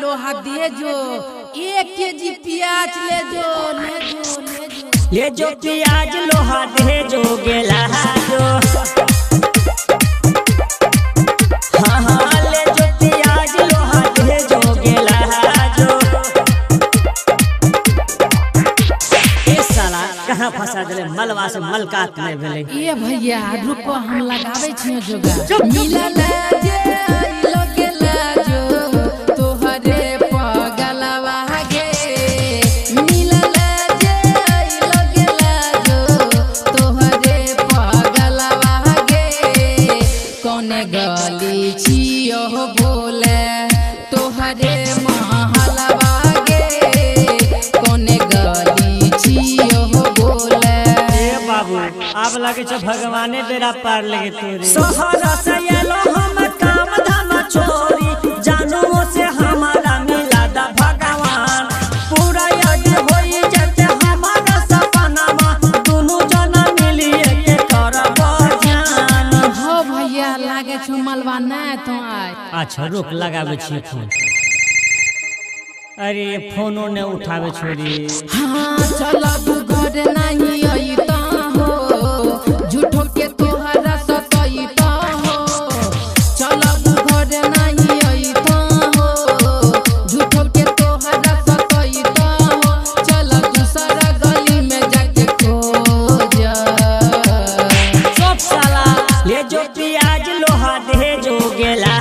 लोहा दे जो 1 केजी प्याज ले जो प्याज लोहा दे जो गेला जो हाँ हाँ ले जो प्याज लोहा दे जो गेला जो। ए साला कहाँ फंसा दिले मलवा से मलकात नहीं भेले। ए भैया रुको हम लगावे छियो जोगा मिलल जे गली छियो बोले तोहरे महलवा गे कोने गली छियो बोले। ए बाबू आप लगे छ भगवाने बेरा पार लगे तोरे सहरा से एलो हम काम धाम छोरी जानो से हमारा मिला दा भगवान पूरा याद होई जते हमारा सपनावा दोनों जना मिली के करब जान। हो भैया लागे छ मलवा ना तो आय। अच्छा रुक लगावे छी फोन। अरे फोनो ने उठावे छोरी। हाँ चलब घर नहीं आई ता हो झूठो के तोहरा सतईता हो चलब घर नहीं आई ता हो झूठो के तोहरा सतईता हो चल दूसरा गली में जाके खोज। सब साला ले जो प्याज लोहा दे जो गेला।